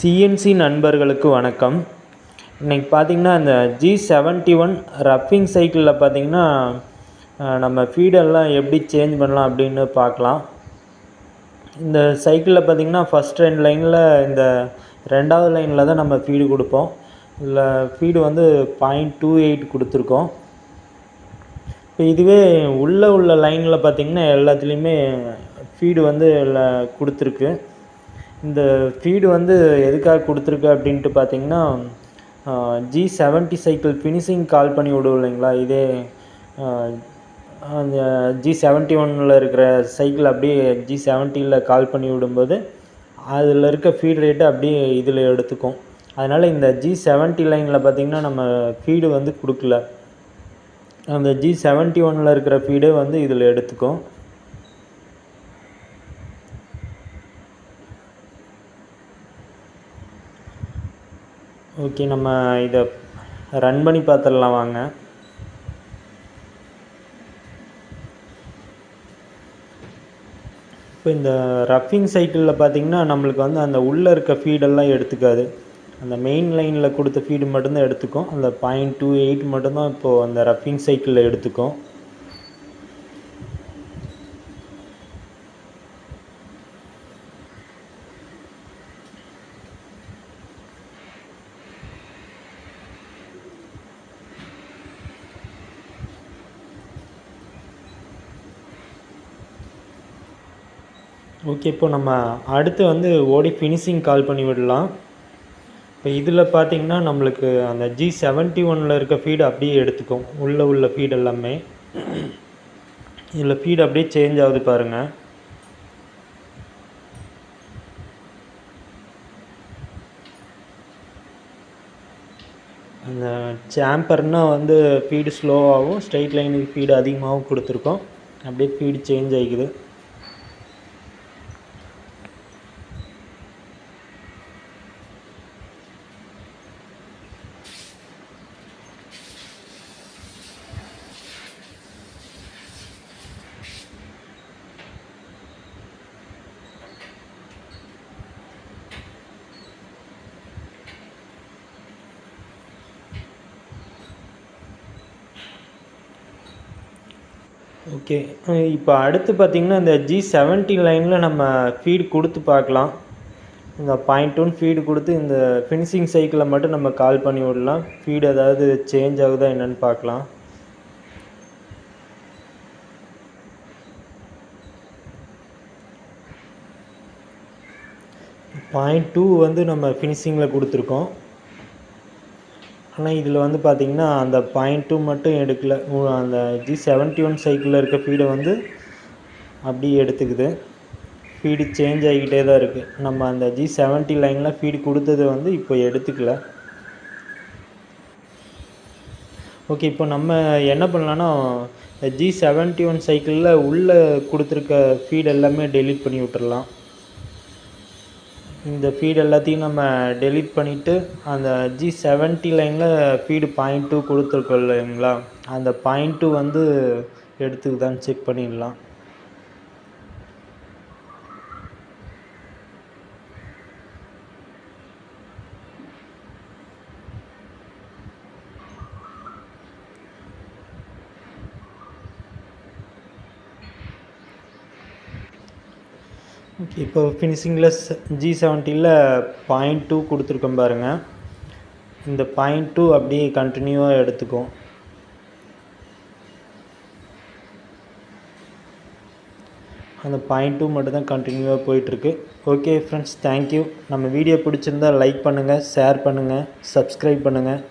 CNC நண்பர்களுக்கு வணக்கம். இன்றைக்கி பார்த்திங்கன்னா இந்த G71 ரஃபிங் சைக்கிளில் பார்த்திங்கன்னா நம்ம ஃபீடெல்லாம் எப்படி சேஞ்ச் பண்ணலாம் அப்படின்னு பார்க்கலாம். இந்த சைக்கிளில் பார்த்திங்கன்னா ஃபஸ்ட் 2 லைனில் இந்த 2வது லைனில் தான் நம்ம ஃபீடு கொடுப்போம். இதில் ஃபீடு வந்து 0.28 கொடுத்துருக்கோம். இப்போ இதுவே உள்ள லைனில் பார்த்திங்கன்னா எல்லாத்துலேயுமே ஃபீடு வந்து கொடுத்துருக்கு. இந்த ஃபீடு வந்து எதுக்காக கொடுத்துருக்கு அப்படின்ட்டு பார்த்திங்கன்னா G70 சைக்கிள் ஃபினிஷிங் கால் பண்ணி விடுவோம் இல்லைங்களா, இதே அந்த G71 இருக்கிற சைக்கிள் அப்படியே G70 கால் பண்ணி விடும்போது அதில் இருக்க ஃபீட் ரேட்டு அப்படியே இதில் எடுத்துக்கும். அதனால் இந்த G70 லைனில் பார்த்திங்கன்னா நம்ம ஃபீடு வந்து கொடுக்கல, அந்த G71 இருக்கிற ஃபீடே வந்து இதில் எடுத்துக்கும். ஓகே, நம்ம இதை ரன் பண்ணி பார்த்துடலாம் வாங்க. இப்போ இந்த ரஃபிங் சைக்கிளில் பார்த்திங்கன்னா நம்மளுக்கு வந்து அந்த உள்ளே இருக்க ஃபீடெல்லாம் எடுத்துக்காது. அந்த மெயின் லைனில் கொடுத்த ஃபீடு மட்டும்தான் எடுத்துக்கும். அந்த 0.28 மட்டும்தான் இப்போது அந்த ரஃபிங் சைக்கிளில் எடுத்துக்கும். ஓகே, இப்போ நம்ம அடுத்து வந்து ஓடி ஃபினிஷிங் கால் பண்ணி விடலாம். இப்போ இதில் பார்த்திங்கன்னா நம்மளுக்கு அந்த G71 இருக்க ஃபீடு அப்படியே எடுத்துக்கும். உள்ள ஃபீடு எல்லாமே இதில் ஃபீடு அப்படியே சேஞ்ச் ஆகுது பாருங்கள். அந்த சாம்பர்னால் வந்து ஃபீடு ஸ்லோவாகவும் ஸ்ட்ரைட் லைனுக்கு ஃபீடு அதிகமாகவும் கொடுத்துருக்கோம். அப்படியே ஃபீடு சேஞ்ச் ஆகிக்குது. ஓகே, இப்போ அடுத்து பார்த்திங்கன்னா இந்த G70 லைனில் நம்ம ஃபீடு கொடுத்து பார்க்கலாம். இந்த 0.2 ஃபீடு கொடுத்து இந்த ஃபினிஷிங் சைக்கிளை மட்டும் நம்ம கால் பண்ணி விடலாம். ஃபீடு ஏதாவது சேஞ்ச் ஆகுதா என்னென்னு பார்க்கலாம். பாயிண்ட் 2 வந்து நம்ம ஃபினிஷிங்கில் கொடுத்துருக்கோம். ஆனால் இதில் வந்து பார்த்திங்கன்னா அந்த 0.2 மட்டும் எடுக்கலை. அந்த G71 சைக்கிளில் இருக்க ஃபீடை வந்து அப்படியே எடுத்துக்குது. ஃபீடு சேஞ்ச் ஆகிக்கிட்டே தான் இருக்குது. நம்ம அந்த G70 லைனில் ஃபீடு கொடுத்தது வந்து இப்போ எடுத்துக்கல. ஓகே, இப்போ நம்ம என்ன பண்ணலான்னா G71 சைக்கிளில் உள்ளே கொடுத்துருக்க ஃபீடு எல்லாமே டெலீட் பண்ணி விட்டுறலாம். இந்த ஃபீடு எல்லாத்தையும் நம்ம டெலீட் பண்ணிவிட்டு அந்த G70 லைனில் ஃபீடு 0.2 கொடுத்துருக்கோம் இல்லைங்களா, அந்த 0.2 வந்து எடுத்துக்குதான்னு செக் பண்ணிடலாம். ஓகே, இப்போ ஃபினிஷிங்கில் G70 0.2 கொடுத்துருக்கோம் பாருங்கள். இந்த 0.2 அப்படியே கண்டினியூவாக எடுத்துக்கும். அந்த 0.2 மட்டும்தான் கண்டினியூவாக போயிட்டுருக்கு. Okay friends, thank you. நம்ம வீடியோ பிடிச்சிருந்தால் லைக் பண்ணுங்கள், ஷேர் பண்ணுங்கள், சப்ஸ்கிரைப் பண்ணுங்கள்.